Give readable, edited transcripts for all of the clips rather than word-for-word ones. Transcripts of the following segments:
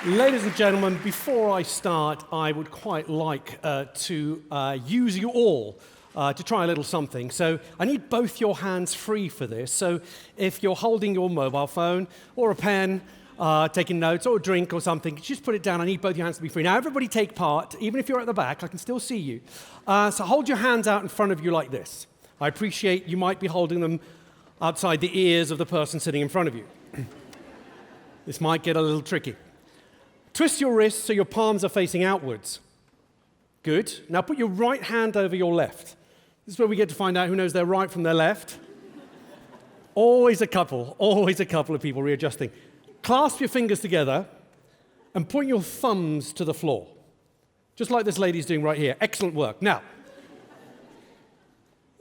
Ladies and gentlemen, before I start, I would quite like to use you all to try a little something. So I need both your hands free for this. So if you're holding your mobile phone or a pen, taking notes or a drink or something, just put it down. I need both your hands to be free. Now everybody take part. Even if you're at the back, I can still see you. So hold your hands out in front of you like this. I appreciate you might be holding them outside the ears of the person sitting in front of you. This might get a little tricky. Twist your wrists so your palms are facing outwards. Good. Now put your right hand over your left. This is where we get to find out who knows their right from their left. Always a couple of people readjusting. Clasp your fingers together and point your thumbs to the floor. Just like this lady's doing right here. Excellent work. Now,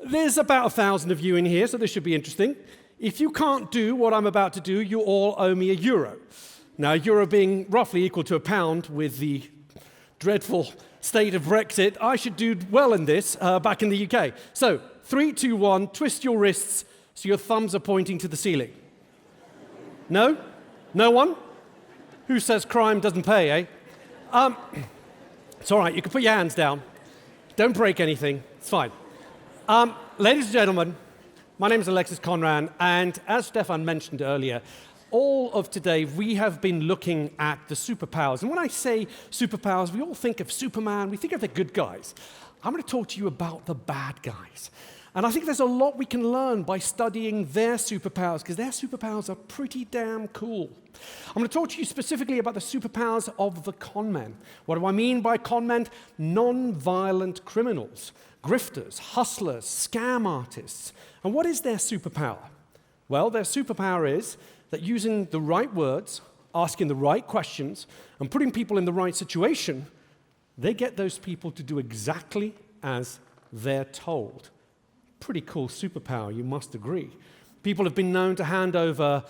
there's about 1,000 of you in here, so this should be interesting. If you can't do what I'm about to do, you all owe me €1. Now, euro being roughly equal to £1 with the dreadful state of Brexit, I should do well in this back in the UK. So, 3, 2, 1, twist your wrists so your thumbs are pointing to the ceiling. No? No one? Who says crime doesn't pay, eh? It's all right, you can put your hands down. Don't break anything, it's fine. Ladies and gentlemen, my name is Alexis Conran, and as Stefan mentioned earlier, all of today, we have been looking at the superpowers. And when I say superpowers, we all think of Superman, we think of the good guys. I'm going to talk to you about the bad guys. And I think there's a lot we can learn by studying their superpowers, because their superpowers are pretty damn cool. I'm going to talk to you specifically about the superpowers of the Conman. What do I mean by Conman? Non-violent criminals, grifters, hustlers, scam artists. And what is their superpower? Well, their superpower is that using the right words, asking the right questions, and putting people in the right situation, they get those people to do exactly as they're told. Pretty cool superpower, you must agree. People have been known to hand over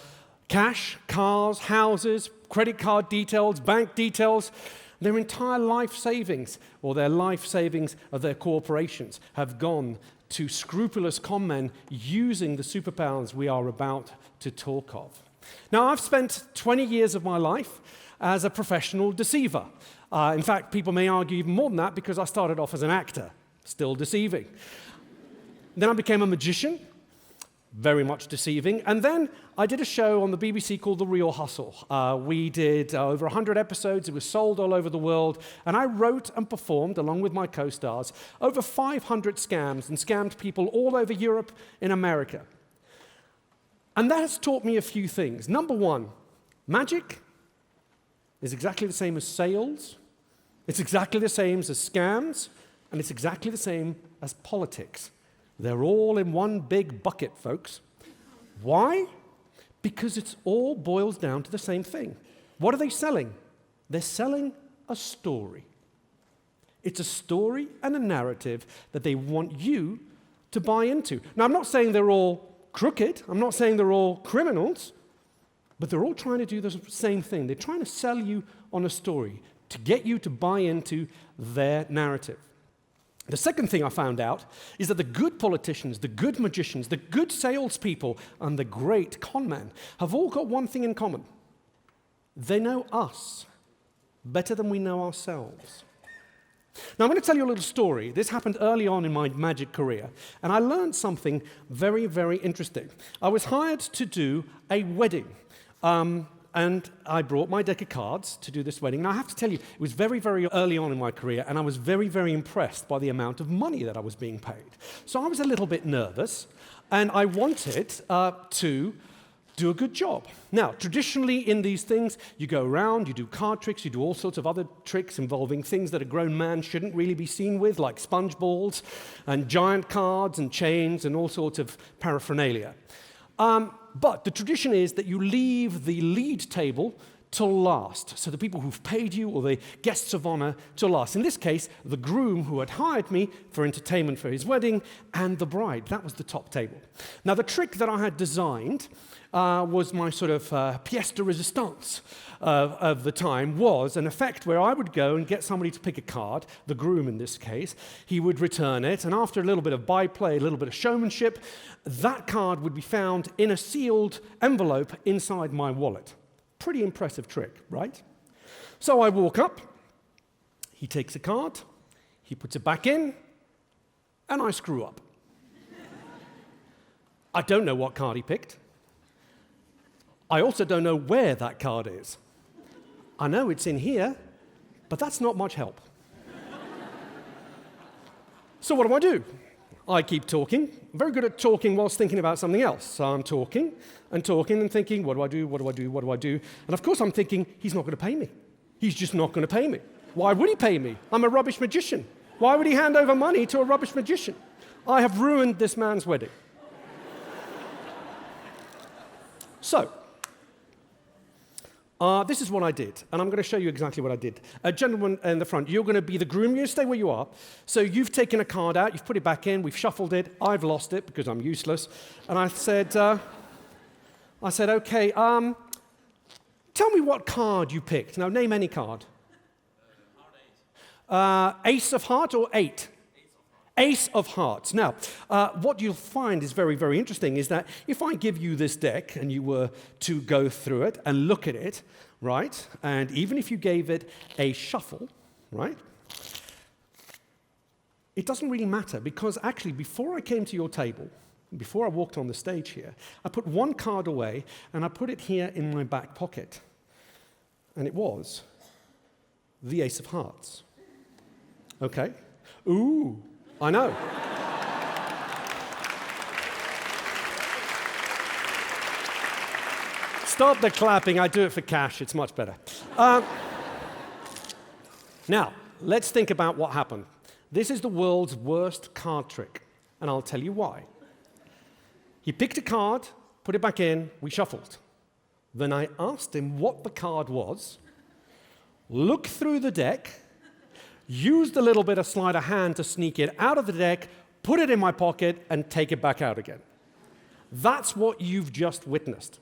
cash, cars, houses, credit card details, bank details. Their entire life savings, or their life savings of their corporations, have gone to scrupulous conmen using the superpowers we are about to talk of. Now, I've spent 20 years of my life as a professional deceiver. In fact, people may argue even more than that because I started off as an actor, still deceiving. Then I became a magician, very much deceiving. And then I did a show on the BBC called The Real Hustle. We did over 100 episodes. It was sold all over the world. And I wrote and performed, along with my co-stars, over 500 scams and scammed people all over Europe and America. And that has taught me a few things. Number one, magic is exactly the same as sales. It's exactly the same as scams. And it's exactly the same as politics. They're all in one big bucket, folks. Why? Because it all boils down to the same thing. What are they selling? They're selling a story. It's a story and a narrative that they want you to buy into. Now, I'm not saying they're all crooked. I'm not saying they're all criminals. But they're all trying to do the same thing. They're trying to sell you on a story to get you to buy into their narrative. The second thing I found out is that the good politicians, the good magicians, the good salespeople, and the great conmen have all got one thing in common. They know us better than we know ourselves. Now, I'm going to tell you a little story. This happened early on in my magic career, and I learned something very, very interesting. I was hired to do a wedding. And I brought my deck of cards to do this wedding. Now, I have to tell you, it was very, very early on in my career, and I was very, very impressed by the amount of money that I was being paid. So I was a little bit nervous, and I wanted to do a good job. Now, traditionally in these things, you go around, you do card tricks, you do all sorts of other tricks involving things that a grown man shouldn't really be seen with, like sponge balls and giant cards and chains and all sorts of paraphernalia. But the tradition is that you leave the lead table till last. So the people who've paid you, or the guests of honor, till last. In this case, the groom who had hired me for entertainment for his wedding, and the bride. That was the top table. Now, the trick that I had designed was my sort of pièce de résistance of the time, was an effect where I would go and get somebody to pick a card, the groom in this case. He would return it, and after a little bit of byplay, a little bit of showmanship, that card would be found in a sealed envelope inside my wallet. Pretty impressive trick, right? So I walk up, he takes a card, he puts it back in, and I screw up. I don't know what card he picked. I also don't know where that card is. I know it's in here, but that's not much help. So what do? I keep talking. I'm very good at talking whilst thinking about something else. So I'm talking and talking and thinking, what do I do, what do I do, what do I do? And of course I'm thinking, he's not going to pay me. He's just not going to pay me. Why would he pay me? I'm a rubbish magician. Why would he hand over money to a rubbish magician? I have ruined this man's wedding. So, this is what I did, and I'm going to show you exactly what I did. A gentleman in the front, you're going to be the groom, you stay where you are. So you've taken a card out, you've put it back in, we've shuffled it, I've lost it because I'm useless. And I said, okay, tell me what card you picked. Now, name any card. Ace of heart or 8? Ace of hearts. Now, what you'll find is very, very interesting is that if I give you this deck and you were to go through it and look at it, right, and even if you gave it a shuffle, right, it doesn't really matter because actually before I came to your table, before I walked on the stage here, I put one card away and I put it here in my back pocket. And it was the Ace of Hearts. Okay? Ooh. I know. Stop the clapping. I do it for cash. It's much better. Now, let's think about what happened. This is the world's worst card trick, and I'll tell you why. He picked a card, put it back in, we shuffled. Then I asked him what the card was, looked through the deck, used a little bit of sleight of hand to sneak it out of the deck, put it in my pocket, and take it back out again. That's what you've just witnessed.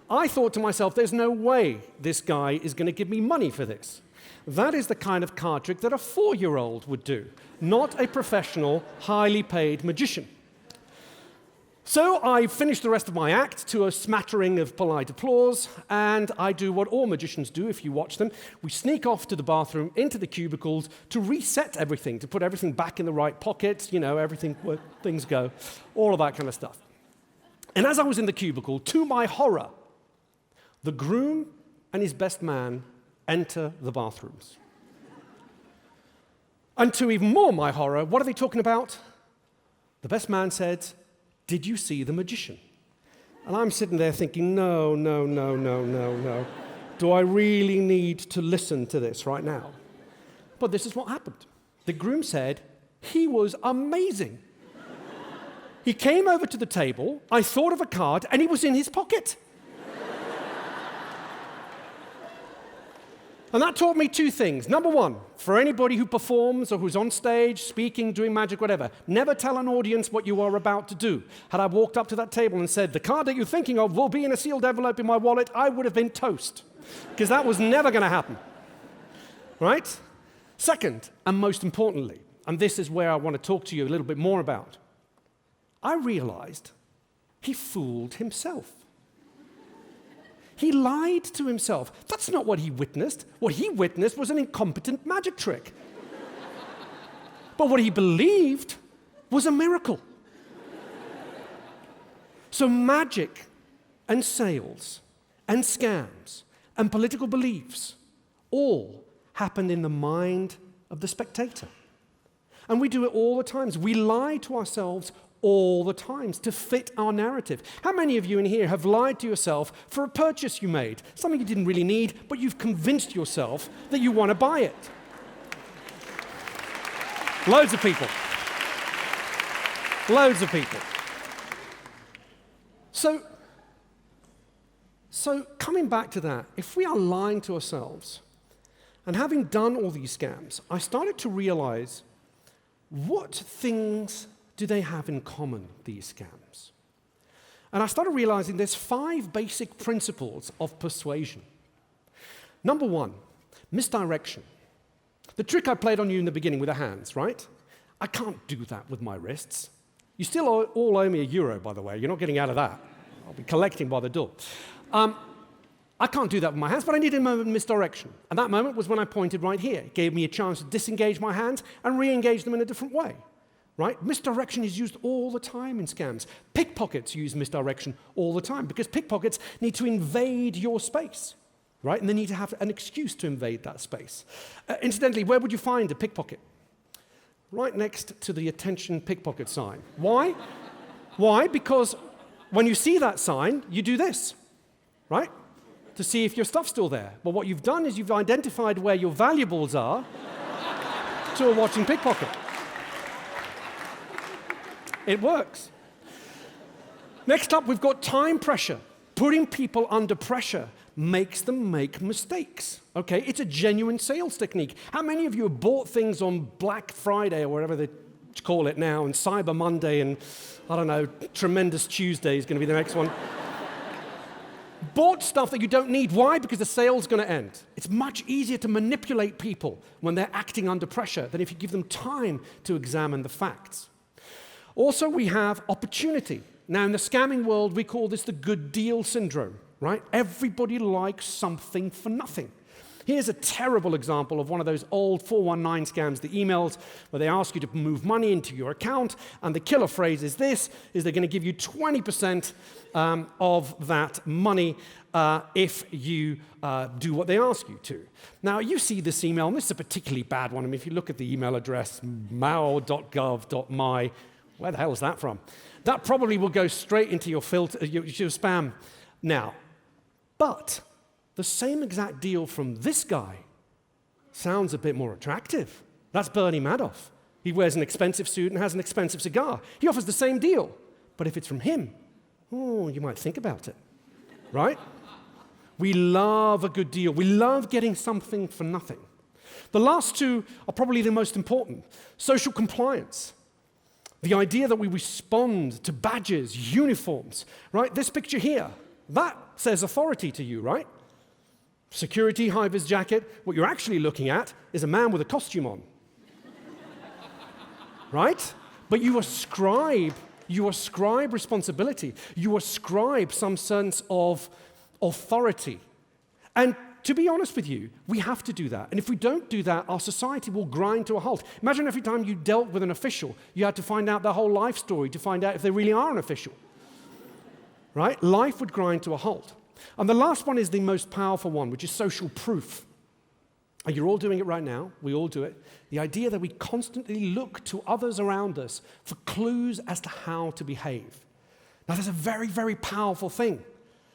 I thought to myself, there's no way this guy is going to give me money for this. That is the kind of card trick that a 4-year-old would do, not a professional, highly paid magician. So I finished the rest of my act to a smattering of polite applause, and I do what all magicians do if you watch them. We sneak off to the bathroom, into the cubicles, to reset everything, to put everything back in the right pockets, you know, everything where things go, all of that kind of stuff. And as I was in the cubicle, to my horror, the groom and his best man enter the bathrooms. And to even more my horror, what are they talking about? The best man said, "Did you see the magician?" And I'm sitting there thinking, no. Do I really need to listen to this right now? But this is what happened. The groom said, he was amazing. He came over to the table, I thought of a card, and he was in his pocket. And that taught me 2 things. Number 1, for anybody who performs or who's on stage, speaking, doing magic, whatever, never tell an audience what you are about to do. Had I walked up to that table and said, the card that you're thinking of will be in a sealed envelope in my wallet, I would have been toast. Because that was never going to happen. Right? Second, and most importantly, and this is where I want to talk to you a little bit more about, I realized he fooled himself. He lied to himself. That's not what he witnessed. What he witnessed was an incompetent magic trick. But what he believed was a miracle. So magic and sales and scams and political beliefs all happen in the mind of the spectator. And we do it all the time. We lie to ourselves all the times to fit our narrative. How many of you in here have lied to yourself for a purchase you made, something you didn't really need, but you've convinced yourself that you want to buy it? Loads of people. Loads of people. So coming back to that, if we are lying to ourselves, and having done all these scams, I started to realize what things do they have in common, these scams? And I started realizing there's 5 basic principles of persuasion. Number 1, misdirection. The trick I played on you in the beginning with the hands, right? I can't do that with my wrists. You still all owe me €1, by the way. You're not getting out of that. I'll be collecting by the door. I can't do that with my hands, but I needed a moment of misdirection. And that moment was when I pointed right here. It gave me a chance to disengage my hands and re-engage them in a different way. Right? Misdirection is used all the time in scams. Pickpockets use misdirection all the time because pickpockets need to invade your space, right? And they need to have an excuse to invade that space. Incidentally, where would you find a pickpocket? Right next to the attention pickpocket sign. Why? Why? Because when you see that sign, you do this, right? To see if your stuff's still there. Well, what you've done is you've identified where your valuables are to a watching pickpocket. It works. Next up, we've got time pressure. Putting people under pressure makes them make mistakes. Okay, it's a genuine sales technique. How many of you have bought things on Black Friday or whatever they call it now, and Cyber Monday, and I don't know, Tremendous Tuesday is going to be the next one? Bought stuff that you don't need. Why? Because the sale's going to end. It's much easier to manipulate people when they're acting under pressure than if you give them time to examine the facts. Also, we have opportunity. Now, in the scamming world, we call this the good deal syndrome, right? Everybody likes something for nothing. Here's a terrible example of one of those old 419 scams, the emails where they ask you to move money into your account, and the killer phrase is this, is they're going to give you 20% of that money if you do what they ask you to. Now, you see this email, and this is a particularly bad one. I mean, if you look at the email address, mao.gov.my, where the hell is that from? That probably will go straight into your filter, your spam now. But the same exact deal from this guy sounds a bit more attractive. That's Bernie Madoff. He wears an expensive suit and has an expensive cigar. He offers the same deal. But if it's from him, oh, you might think about it, right? We love a good deal. We love getting something for nothing. The last two are probably the most important. Social compliance. The idea that we respond to badges, uniforms, right? This picture here, that says authority to you, right? Security, high-vis jacket. What you're actually looking at is a man with a costume on. Right? But you ascribe responsibility. You ascribe some sense of authority. And to be honest with you, we have to do that. And if we don't do that, our society will grind to a halt. Imagine every time you dealt with an official, you had to find out their whole life story to find out if they really are an official. Right? Life would grind to a halt. And the last one is the most powerful one, which is social proof. And you're all doing it right now. We all do it. The idea that we constantly look to others around us for clues as to how to behave. Now, that's a very, very powerful thing.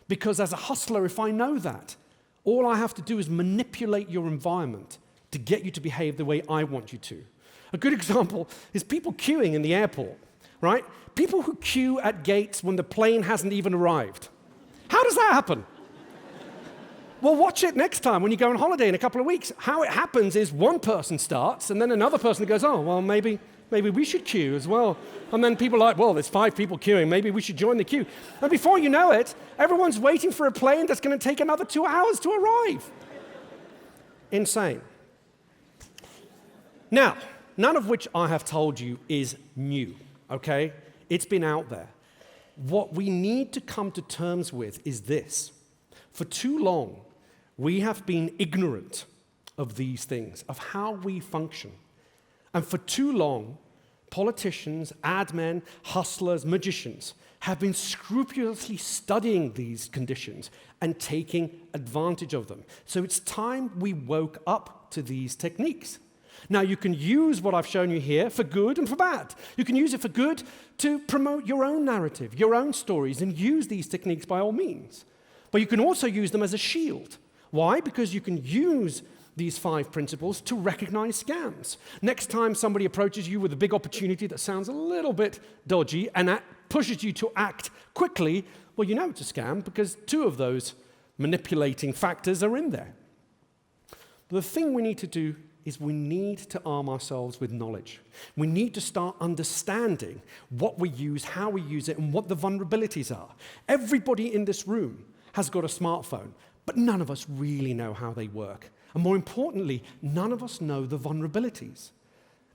Because as a hustler, if I know that, all I have to do is manipulate your environment to get you to behave the way I want you to. A good example is people queuing in the airport, right? People who queue at gates when the plane hasn't even arrived. How does that happen? Well, watch it next time when you go on holiday in a couple of weeks. How it happens is one person starts, and then another person goes, oh, well, maybe we should queue as well. And then people are like, well, there's 5 people queuing. Maybe we should join the queue. And before you know it, everyone's waiting for a plane that's going to take another 2 hours to arrive. Insane. Now, none of which I have told you is new, okay? It's been out there. What we need to come to terms with is this. For too long, we have been ignorant of these things, of how we function. And for too long, politicians, ad men, hustlers, magicians have been scrupulously studying these conditions and taking advantage of them. So it's time we woke up to these techniques. Now, you can use what I've shown you here for good and for bad. You can use it for good to promote your own narrative, your own stories, and use these techniques by all means. But you can also use them as a shield. Why? Because you can use these 5 principles to recognize scams. Next time somebody approaches you with a big opportunity that sounds a little bit dodgy and that pushes you to act quickly, well, you know it's a scam because 2 of those manipulating factors are in there. But the thing we need to do is we need to arm ourselves with knowledge. We need to start understanding what we use, how we use it, and what the vulnerabilities are. Everybody in this room has got a smartphone, but none of us really know how they work. And more importantly, none of us know the vulnerabilities.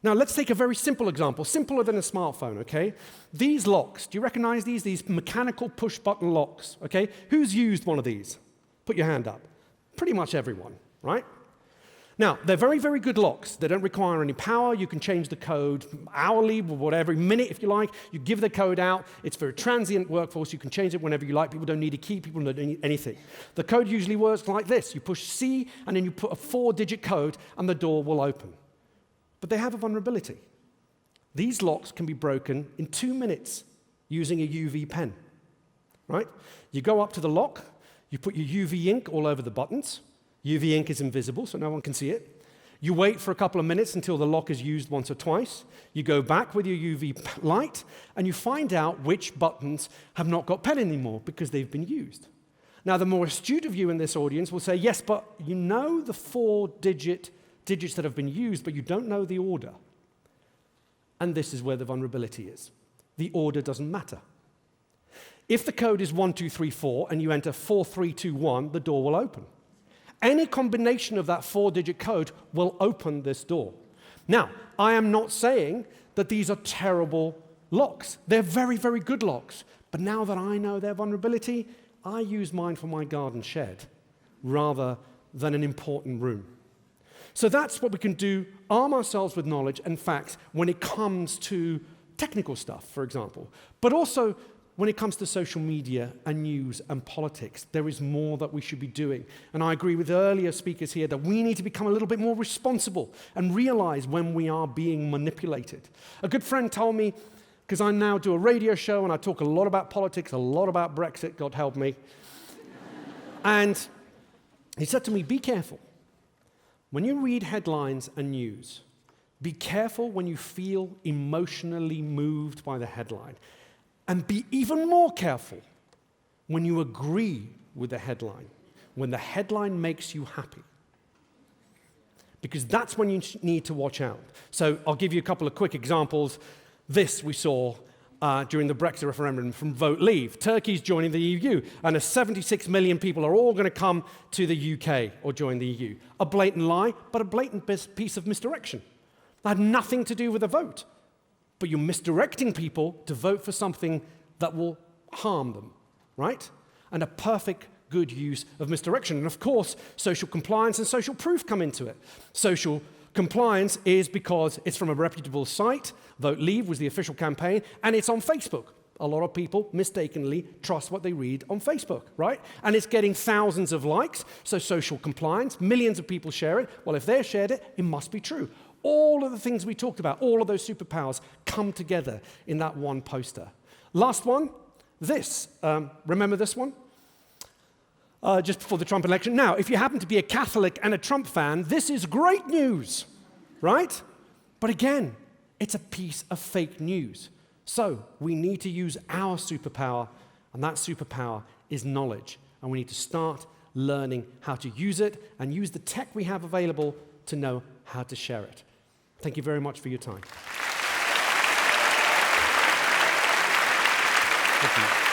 Now, let's take a very simple example, simpler than a smartphone, okay? These locks, do you recognize these? These mechanical push-button locks, okay? Who's used one of these? Put your hand up. Pretty much everyone, right? Now, they're very, very good locks. They don't require any power. You can change the code hourly, or whatever, every minute if you like. You give the code out. It's for a transient workforce. You can change it whenever you like. People don't need a key. People don't need anything. The code usually works like this. You push C, and then you put a 4-digit code, and the door will open. But they have a vulnerability. These locks can be broken in 2 minutes using a UV pen, right? You go up to the lock. You put your UV ink all over the buttons. UV ink is invisible, so no one can see it. You wait for a couple of minutes until the lock is used once or twice. You go back with your UV light, and you find out which buttons have not got pen anymore because they've been used. Now, the more astute of you in this audience will say, yes, but you know the 4 digits that have been used, but you don't know the order. And this is where the vulnerability is. The order doesn't matter. If the code is 1234 and you enter 4321, the door will open. Any combination of that 4-digit code will open this door. Now, I am not saying that these are terrible locks. They're very, very good locks. But now that I know their vulnerability, I use mine for my garden shed rather than an important room. So that's what we can do, arm ourselves with knowledge and facts when it comes to technical stuff, for example. But also, when it comes to social media and news and politics, there is more that we should be doing. And I agree with earlier speakers here that we need to become a little bit more responsible and realize when we are being manipulated. A good friend told me, because I now do a radio show and I talk a lot about politics, a lot about Brexit, God help me. And he said to me, be careful. When you read headlines and news, be careful when you feel emotionally moved by the headline. And be even more careful when you agree with the headline, when the headline makes you happy. Because that's when you need to watch out. So I'll give you a couple of quick examples. This we saw during the Brexit referendum from Vote Leave. Turkey's joining the EU, and 76 million people are all going to come to the UK or join the EU. A blatant lie, but a blatant piece of misdirection. That had nothing to do with the vote. But you're misdirecting people to vote for something that will harm them, right? And a perfect good use of misdirection. And of course, social compliance and social proof come into it. Social compliance is because it's from a reputable site. Vote Leave was the official campaign, and it's on Facebook. A lot of people mistakenly trust what they read on Facebook, right? And it's getting thousands of likes, so social compliance, millions of people share it. Well, if they shared it, it must be true. All of the things we talked about, all of those superpowers come together in that one poster. Last one, this. Remember this one? Just before the Trump election. Now, if you happen to be a Catholic and a Trump fan, this is great news, right? But again, it's a piece of fake news. So we need to use our superpower, and that superpower is knowledge. And we need to start learning how to use it and use the tech we have available to know how to share it. Thank you very much for your time. Thank you.